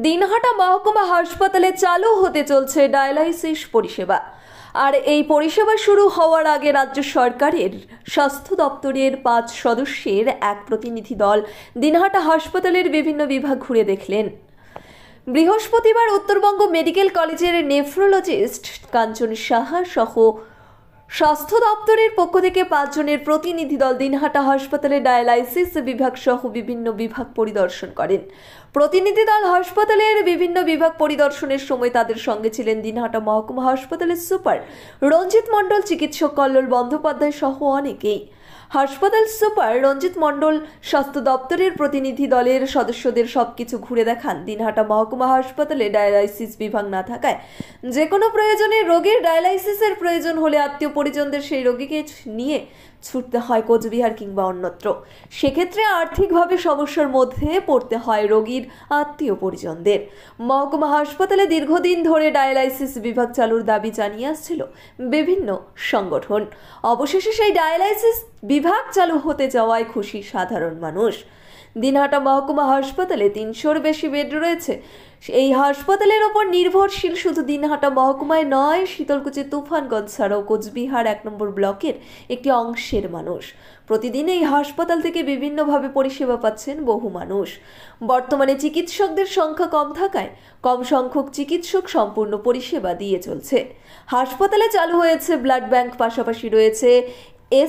দিনহাটা মহকুমা হাসপাতালে চালু হতে চলছে ডায়ালাইসিস পরিষেবা। আর এই পরিষেবা শুরু হওয়ার আগে রাজ্য সরকারের স্বাস্থ্য দপ্তরের 5 সদস্যের এক প্রতিনিধি দল দিনহাটা হাসপাতালের বিভিন্ন বিভাগ ঘুরে দেখলেন। বৃহস্পতিবার উত্তরবঙ্গ মেডিকেল কলেজের নেফ্রোলজিস্ট কাঞ্চন সাহা সহ স্বাস্থ্য দপ্তরের পক্ষ থেকে 5 জনের প্রতিনিধি দল দিনহাটা হাসপাতালে ডায়ালাইসিস বিভাগ সহ বিভিন্ন বিভাগ পরিদর্শন করেন। প্রতিনিধি দল হাসপাতালের বিভিন্ন বিভাগ পরিদর্শনের সময় তাদের সঙ্গে ছিলেন দিনহাটা মহকুমা হাসপাতালের সুপার রঞ্জিত মণ্ডল, চিকিৎসক কল্লোল বন্দ্যোপাধ্যায় সহ অনেকেই। হাসপাতাল সুপার রঞ্জিত মণ্ডল স্বাস্থ্য দপ্তরের প্রতিনিধি দলের সদস্যদের সবকিছু ঘুরে দেখান। দিনহাটা মহকুমা হাসপাতালে ডায়ালাইসিস বিভাগ না থাকায় যে কোনো প্রয়োজনে রোগীর ডায়ালাইসিসের প্রয়োজন হলে আত্মীয় পরিজনদের সেই রোগীকে নিয়ে ছুটতে হয় কোচবিহার কিংবা অন্যত্র। সেক্ষেত্রে আর্থিকভাবে সমস্যার মধ্যে পড়তে হয় রোগীর আত্মীয় পরিজনদের। মহকুমা হাসপাতালে দীর্ঘদিন ধরে ডায়ালাইসিস বিভাগ চালুর দাবি জানিয়ে আসছিল বিভিন্ন সংগঠন। অবশেষে সেই ডায়ালাইসিস বিভাগ চালু হতে যাওয়ায় খুশি সাধারণ মানুষ। দিনহাটা মহকুমা হাসপাতালে 300-র বেশি বেড রয়েছে। এই হাসপাতালের ওপর নির্ভরশীল শুধু দিনহাটা মহকুমায় নয়, শীতলকুচি, তুফানগঞ্জ ছাড়াও কোচবিহার 1 নম্বর ব্লকের একটি অংশের মানুষ। প্রতিদিন এই হাসপাতাল থেকে বিভিন্নভাবে পরিষেবা পাচ্ছেন বহু মানুষ। বর্তমানে চিকিৎসকদের সংখ্যা কম থাকায় কম সংখ্যক চিকিৎসক সম্পূর্ণ পরিষেবা দিয়ে চলছে। হাসপাতালে চালু হয়েছে ব্লাড ব্যাংক, পাশাপাশি রয়েছে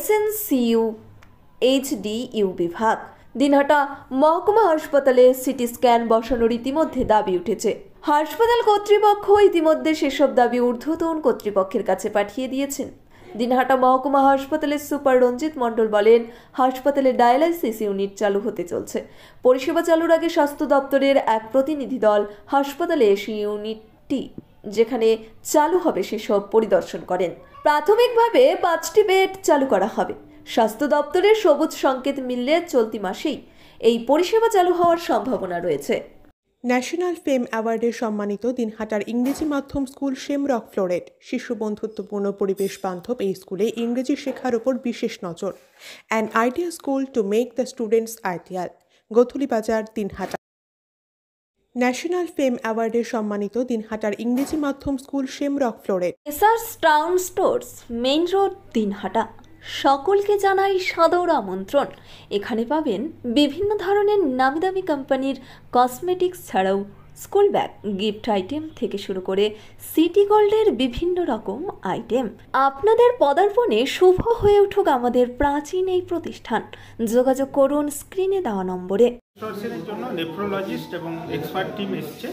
SNCU HDU বিভাগ। দিনহাটা মহকুমা হাসপাতালে সিটি স্ক্যান বসানোর ইতিমধ্যে দাবি উঠেছে। হাসপাতাল কর্তৃপক্ষ ইতিমধ্যে সেসব দাবি ঊর্ধ্বতন কর্তৃপক্ষের কাছে পাঠিয়ে দিয়েছেন। দিনহাটা মহকুমা হাসপাতালের সুপার রঞ্জিত মণ্ডল বলেন, হাসপাতালে ডায়ালাইসিস ইউনিট চালু হতে চলছে। পরিষেবা চালুর আগে স্বাস্থ্য দপ্তরের এক প্রতিনিধি দল হাসপাতালে এসে ইউনিটটি যেখানে চালু হবে সেসব পরিদর্শন করেন। প্রাথমিকভাবে 5টি বেড চালু করা হবে। স্বাস্থ্য দপ্তরের সবুজ সংকেত মিললে চলতি মাসেই এই পরিষেবা চালু হওয়ার সম্ভাবনা রয়েছে। ন্যাশনাল ফেম অ্যাওয়ার্ডে সম্মানিত দিনহাটার ইংরেজি মাধ্যম স্কুল শেমরক ফ্লোরেট। শিশু বন্ধুত্বপূর্ণ পরিবেশ বান্ধব এই স্কুলে ইংরেজি শেখার ওপর বিশেষ নজর। An idea school to make the students ideal. Gothulibazar, Dinhata. National fame অ্যাওয়ার্ডে সম্মানিত দিনহাটার ইংরেজি মাধ্যম school shamrock floret. S R S town stores, main road, Dinhata. সকলকে জানাই সাদর আমন্ত্রণ। এখানে পাবেন বিভিন্ন ধরনের নামি দামি কোম্পানির কসমেটিক্স ছাড়াও স্কুল ব্যাগ, গিফট আইটেম থেকে শুরু করে সিটি গোল্ডের বিভিন্ন রকম আইটেম। আপনাদের পদার্পণে শুভ হয়ে উঠুক আমাদের প্রাচীন এই প্রতিষ্ঠান। যোগাযোগ করুন স্ক্রিনে দেওয়া নম্বরে। জন্য নেফ্রোলজিস্ট এবং এক্সপার্ট টিম এসছে,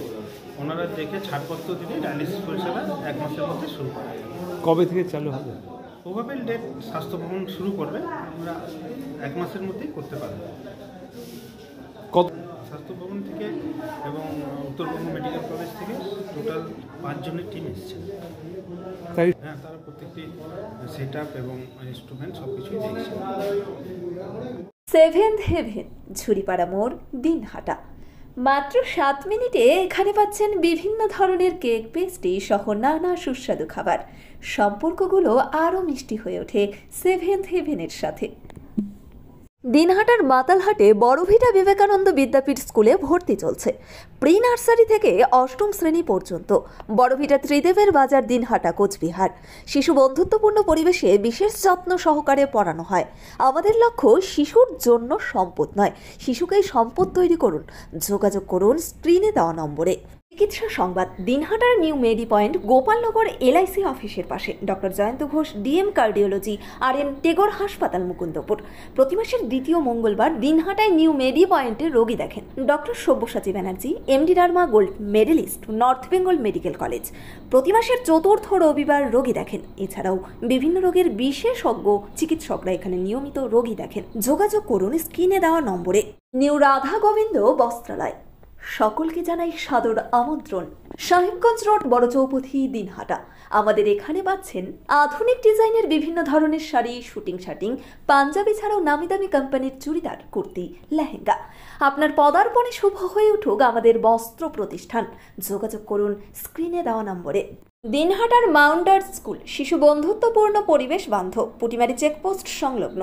ওনারা দেখে ছাড়পত্র দিলে ডায়ালিসিস পরিষেবা 1 মাসের মধ্যে শুরু করে। কবে থেকে চালু হবে? প্রবাবেল ডেট স্বাস্থ্য ভবন শুরু করবে, আমরা 1 মাসের মধ্যেই করতে পারবো। কত স্বাস্থ্য ভবন থেকে এবং উত্তরবঙ্গ মেডিকেল কলেজ থেকে টোটাল 5 জনের টিম এসছে। হ্যাঁ, তারা প্রত্যেকটি সেট আপ এবং ইনস্ট্রুমেন্ট সব কিছুই দেখছে। 7th হেভেন, ঝুড়িপাড়া মোড়, দিনহাটা। মাত্র 7 মিনিটে এখানে পাচ্ছেন বিভিন্ন ধরনের কেক, পেস্ট্রি সহ নানা সুস্বাদু খাবার। সম্পর্কগুলো আরও মিষ্টি হয়ে ওঠে 7th হেভেনের সাথে। দিনহাটার মাতালহাটে বড়ভিটা বিবেকানন্দ বিদ্যাপীঠ স্কুলে ভর্তি চলছে। প্রি নার্সারি থেকে 8ম শ্রেণী পর্যন্ত। বড়ভিটা ত্রিদেবের বাজার, দিনহাটা, কোচবিহার। শিশু বন্ধুত্বপূর্ণ পরিবেশে বিশেষ যত্ন সহকারে পড়ানো হয়। আমাদের লক্ষ্য শিশুর জন্য সম্পদ নয়, শিশুকেই সম্পদ তৈরি করুন। যোগাযোগ করুন স্ক্রিনে দেওয়া নম্বরে। চিকিৎসা সংবাদ। দিনহাটার নিউ মেডি পয়েন্ট, গোপালনগর LIC অফিসের পাশে doctor Jayanta Ghosh DM cardiology RN Tagore হাসপাতাল, মুকুন্দপুর। প্রতি মাসের 2য় মঙ্গলবার দিনহাটায় নিউ মেডি পয়েন্টে রোগী দেখেন doctor Sabyasachi Banerjee, MD derma gold medalist, north Bengal medical college. প্রতি মাসের 4র্থ রবিবার রোগী দেখেন। এছাড়াও বিভিন্ন রোগের বিশেষজ্ঞ চিকিৎসকরা এখানে নিয়মিত রোগী দেখেন। যোগাযোগ করুন স্ক্রিনে দেওয়া নম্বরে। নিউ রাধা গোবিন্দ বস্ত্রালয়। সকলকে জানাই সাদর আমন্ত্রণ। সাহেবগঞ্জ রোড, বড় চৌপথি, দিনহাটা। আমাদের এখানে পাচ্ছেন আধুনিক ডিজাইনের বিভিন্ন ধরনের শাড়ি, শুটিং শার্টিং, পাঞ্জাবি ছাড়াও নামি দামি কোম্পানির চুড়িদার, কুর্তি, লেহেঙ্গা। আপনার পদার্পণে শুভ হয়ে উঠুক আমাদের বস্ত্র প্রতিষ্ঠান। যোগাযোগ করুন স্ক্রিনে দেওয়া নম্বরে। দিনহাটার মাউন্টার স্কুল, শিশু বন্ধুত্বপূর্ণ পরিবেশ বান্ধব, পুটিমারি চেকপোস্ট সংলগ্ন।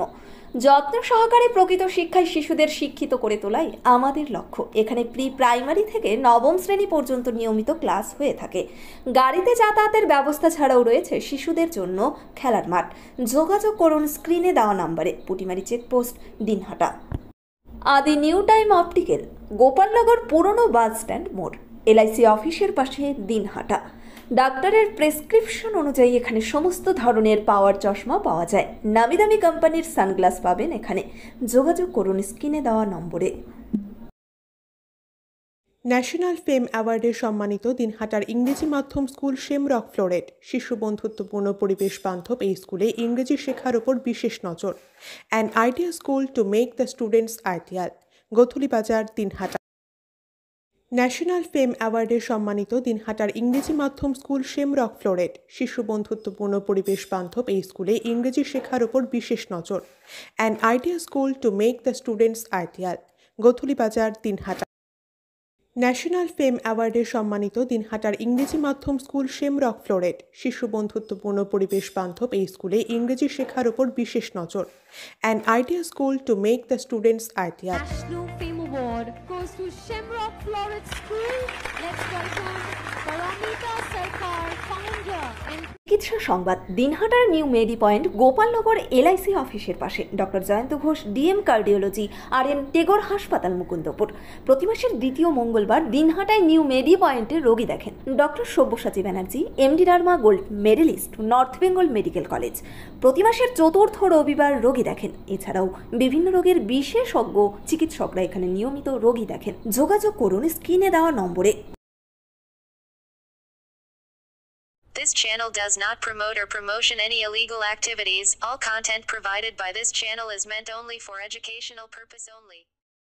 যত্ন সহকারে প্রকৃত শিক্ষায় শিশুদের শিক্ষিত করে তোলাই আমাদের লক্ষ্য। এখানে প্রি প্রাইমারি থেকে নবম শ্রেণী পর্যন্ত নিয়মিত ক্লাস হয়ে থাকে। গাড়িতে যাতায়াতের ব্যবস্থা ছাড়াও রয়েছে শিশুদের জন্য খেলার মাঠ। যোগাযোগ করুন স্ক্রিনে দেওয়া নম্বরে। পুটিমারি চেকপোস্ট, দিনহাটা। আদি নিউ টাইম অপটিক্যাল, গোপালনগর পুরনো বাস স্ট্যান্ড মোড়, এলআইসি অফিসের পাশে, দিনহাটা। ডাক্তারের প্রেসক্রিপশন অনুযায়ী এখানে সমস্ত ধরনের পাওয়ার চশমা পাওয়া যায়। নামি দামি কোম্পানির সানগ্লাস পাবেন এখানে। যোগাযোগ করুন স্ক্রিনে দেওয়া নম্বরে। ন্যাশনাল ফেম অ্যাওয়ার্ডে সম্মানিত দিনহাটার ইংরেজি মাধ্যম স্কুল শেমরক ফ্লোরেট। শিশু বন্ধুত্বপূর্ণ পরিবেশ বান্ধব এই স্কুলে ইংরেজি শেখার ওপর বিশেষ নজর। An idea school to make the students ideal. Godhuli বাজার, দিনহাটা। ন্যাশনাল ফেম অ্যাওয়ার্ডে সম্মানিত দিনহাটার ইংরেজি মাধ্যম স্কুল শেমরক ফ্লোরেট। শিশু বন্ধুত্বপূর্ণ পরিবেশ বান্ধব এই স্কুলে ইংরেজি শেখার ওপর বিশেষ নজর। An idea school to make the students ideal. Godhuli বাজার, দিনহাটা। ন্যাশনাল ফেম অ্যাওয়ার্ডে সম্মানিত দিনহাটার ইংরেজি মাধ্যম স্কুল শেমরক ফ্লোরেট। শিশু বন্ধুত্বপূর্ণ পরিবেশ বান্ধব এই স্কুলে ইংরেজি শেখার ওপর বিশেষ নজর। An idea school to make the students ideal. National Fame Award goes to Shamrock Floret School. Let's welcome Paramita Sarkar, founder and চিকিৎসা সংবাদ। দিনহাটার নিউ মেডি পয়েন্ট, গোপালনগর এলআইসি অফিসের পাশে। Doctor Jayanta Ghosh, DM cardiology, R Tagore হাসপাতাল, মুকুন্দপুর। প্রতি মাসের দ্বিতীয় মঙ্গলবার দিনহাটায় নিউ মেডি পয়েন্টে রোগী দেখেন ডক্টর সব্যসাচী ব্যানার্জি, এমডি রার্মা gold medalist, north Bengal medical college. প্রতি মাসের চতুর্থ রবিবার রোগী দেখেন। এছাড়াও বিভিন্ন রোগের বিশেষজ্ঞ চিকিৎসকরা এখানে নিয়মিত রোগী দেখেন। যোগাযোগ করুন স্ক্রিনে দেওয়া নম্বরে। This channel does not promote or promotion any illegal activities. All content provided by this channel is meant only for educational purpose only.